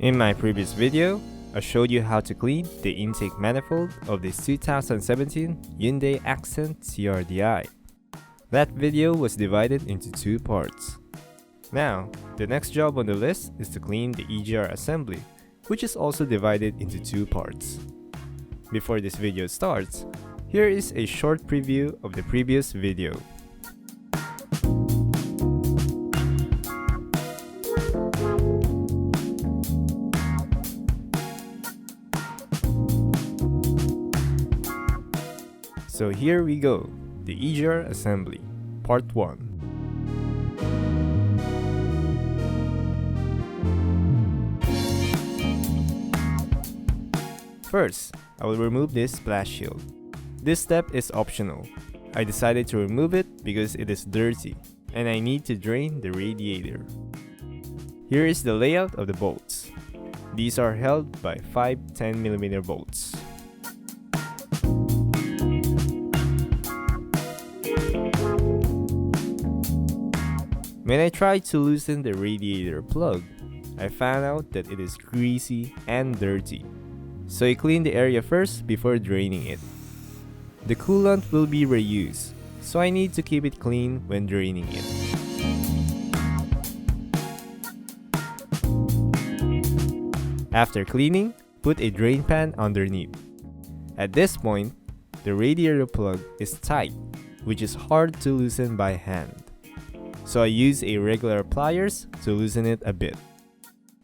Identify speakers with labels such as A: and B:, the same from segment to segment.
A: In my previous video, I showed you how to clean the intake manifold of this 2017 Hyundai Accent CRDi. That video was divided into two parts. Now, the next job on the list is to clean the EGR assembly, which is also divided into two parts. Before this video starts, here is a short preview of the previous video. So here we go, the EGR assembly, part 1. First, I will remove this splash shield. This step is optional. I decided to remove it because it is dirty and I need to drain the radiator. Here is the layout of the bolts. These are held by 5 10mm bolts. When I tried to loosen the radiator plug, I found out that it is greasy and dirty. So I cleaned the area first before draining it. The coolant will be reused, so I need to keep it clean when draining it. After cleaning, put a drain pan underneath. At this point, the radiator plug is tight, which is hard to loosen by hand. So I use a regular pliers to loosen it a bit.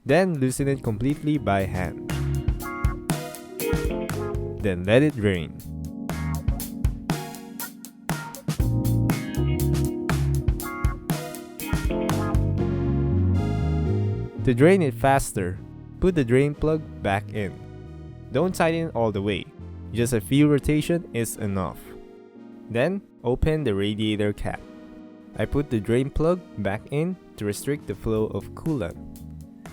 A: Then loosen it completely by hand. Then let it drain. To drain it faster, put the drain plug back in. Don't tighten it all the way, just a few rotations is enough. Then open the radiator cap. I put the drain plug back in to restrict the flow of coolant.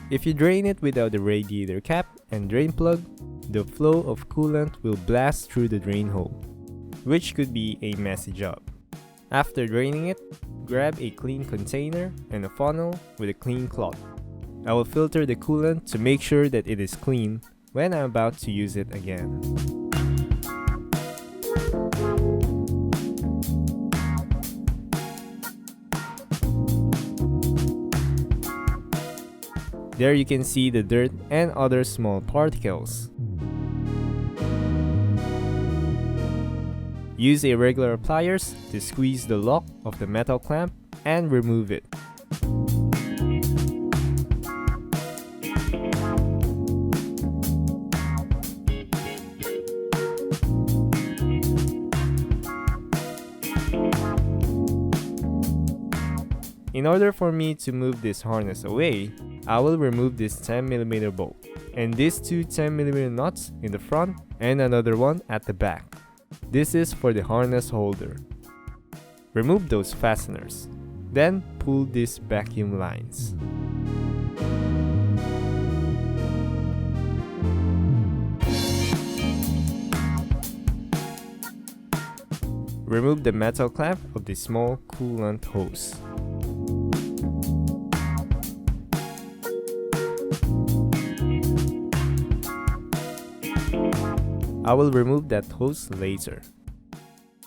A: If you drain it without the radiator cap and drain plug, the flow of coolant will blast through the drain hole, which could be a messy job. After draining it, grab a clean container and a funnel with a clean cloth. I will filter the coolant to make sure that it is clean when I'm about to use it again. There you can see the dirt and other small particles. Use a regular pliers to squeeze the lock of the metal clamp and remove it. In order for me to move this harness away, I will remove this 10mm bolt and these two 10mm nuts in the front and another one at the back. This is for the harness holder. Remove those fasteners. Then pull these vacuum lines. Remove the metal clamp of the small coolant hose. I will remove that hose later.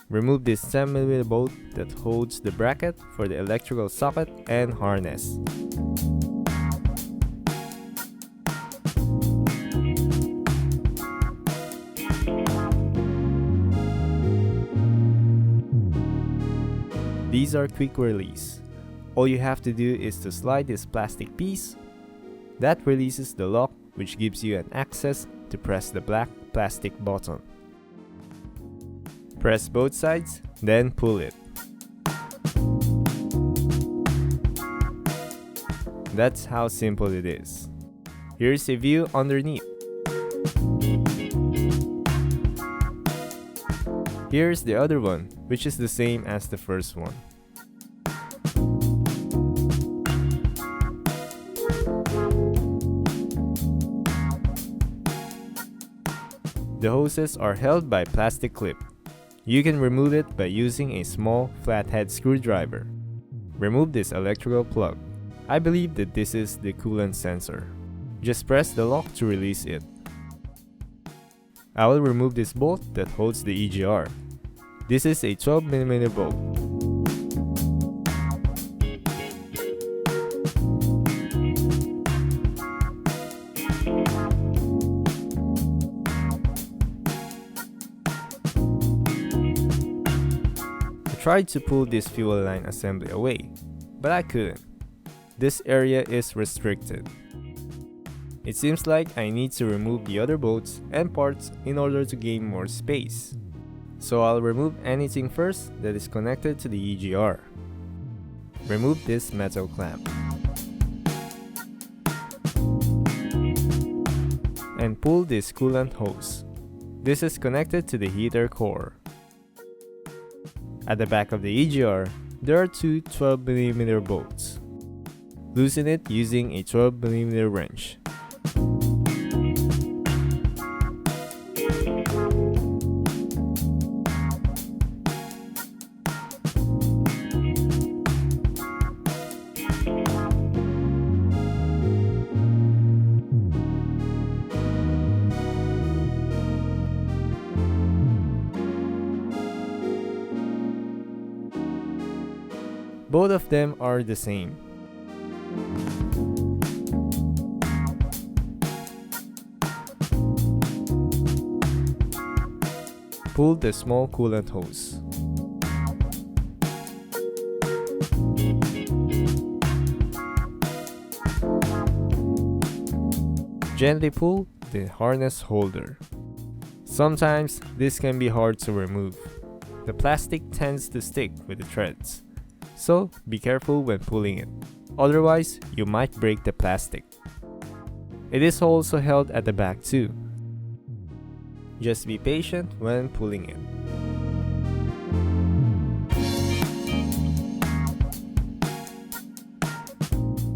A: Remove this 10mm bolt that holds the bracket for the electrical socket and harness. These are quick release. All you have to do is to slide this plastic piece. That releases the lock, which gives you an access to press the black plastic button. Press both sides, then pull it. That's how simple it is. Here's a view underneath. Here's the other one, which is the same as the first one. The hoses are held by plastic clip. You can remove it by using a small flathead screwdriver. Remove this electrical plug. I believe that this is the coolant sensor. Just press the lock to release it. I will remove this bolt that holds the EGR. This is a 12mm bolt. I tried to pull this fuel line assembly away, but I couldn't. This area is restricted. It seems like I need to remove the other bolts and parts in order to gain more space. So I'll remove anything first that is connected to the EGR. Remove this metal clamp. And pull this coolant hose. This is connected to the heater core. At the back of the EGR, there are two 12mm bolts. Loosen it using a 12mm wrench. Both of them are the same. Pull the small coolant hose. Gently pull the harness holder. Sometimes this can be hard to remove. The plastic tends to stick with the threads, so be careful when pulling it. Otherwise, you might break the plastic. It is also held at the back too. Just be patient when pulling it.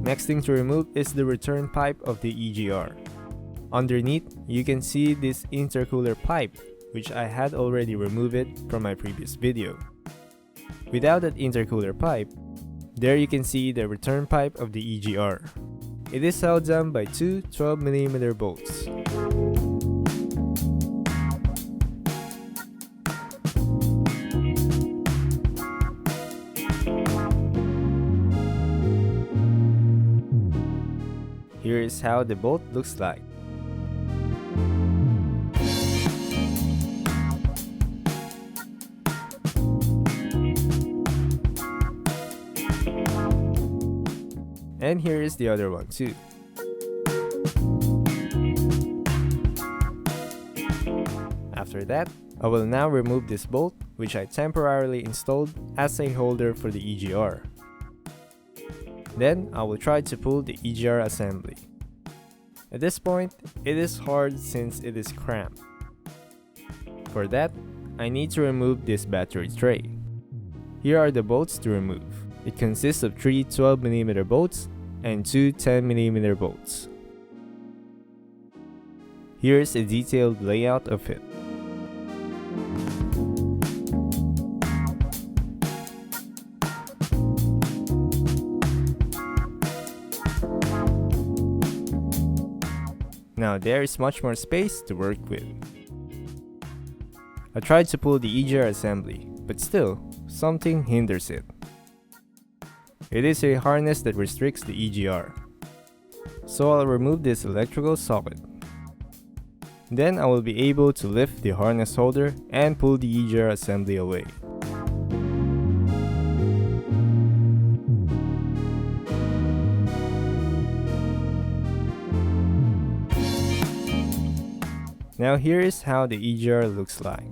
A: Next thing to remove is the return pipe of the EGR. Underneath, you can see this intercooler pipe, which I had already removed it from my previous video. Without that intercooler pipe, there you can see the return pipe of the EGR. It is held down by two 12mm bolts. Here is how the bolt looks like. And here is the other one too. After that, I will now remove this bolt, which I temporarily installed as a holder for the EGR. Then I will try to pull the EGR assembly. At this point, it is hard since it is cramped. For that, I need to remove this battery tray. Here are the bolts to remove. It consists of 3 12mm bolts and 2 10mm bolts. Here is a detailed layout of it. Now there is much more space to work with. I tried to pull the EGR assembly, but still, something hinders it. It is a harness that restricts the EGR. So I'll remove this electrical socket. Then I will be able to lift the harness holder and pull the EGR assembly away. Now here is how the EGR looks like.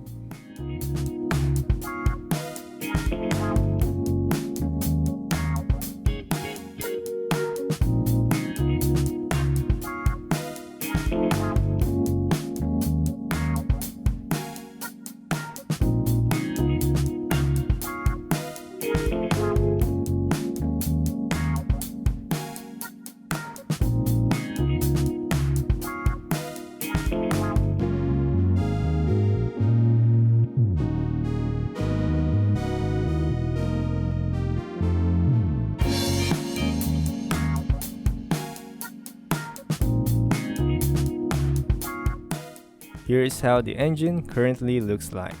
A: Here is how the engine currently looks like.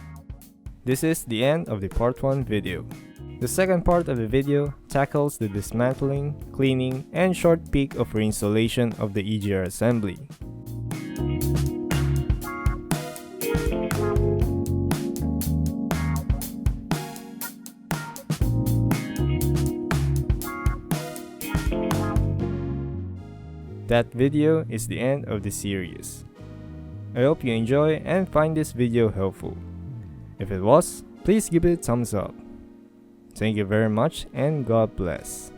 A: This is the end of the part 1 video. The second part of the video tackles the dismantling, cleaning, and short peek of reinstallation of the EGR assembly. That video is the end of the series. I hope you enjoy and find this video helpful. If it was, please give it a thumbs up. Thank you very much and God bless.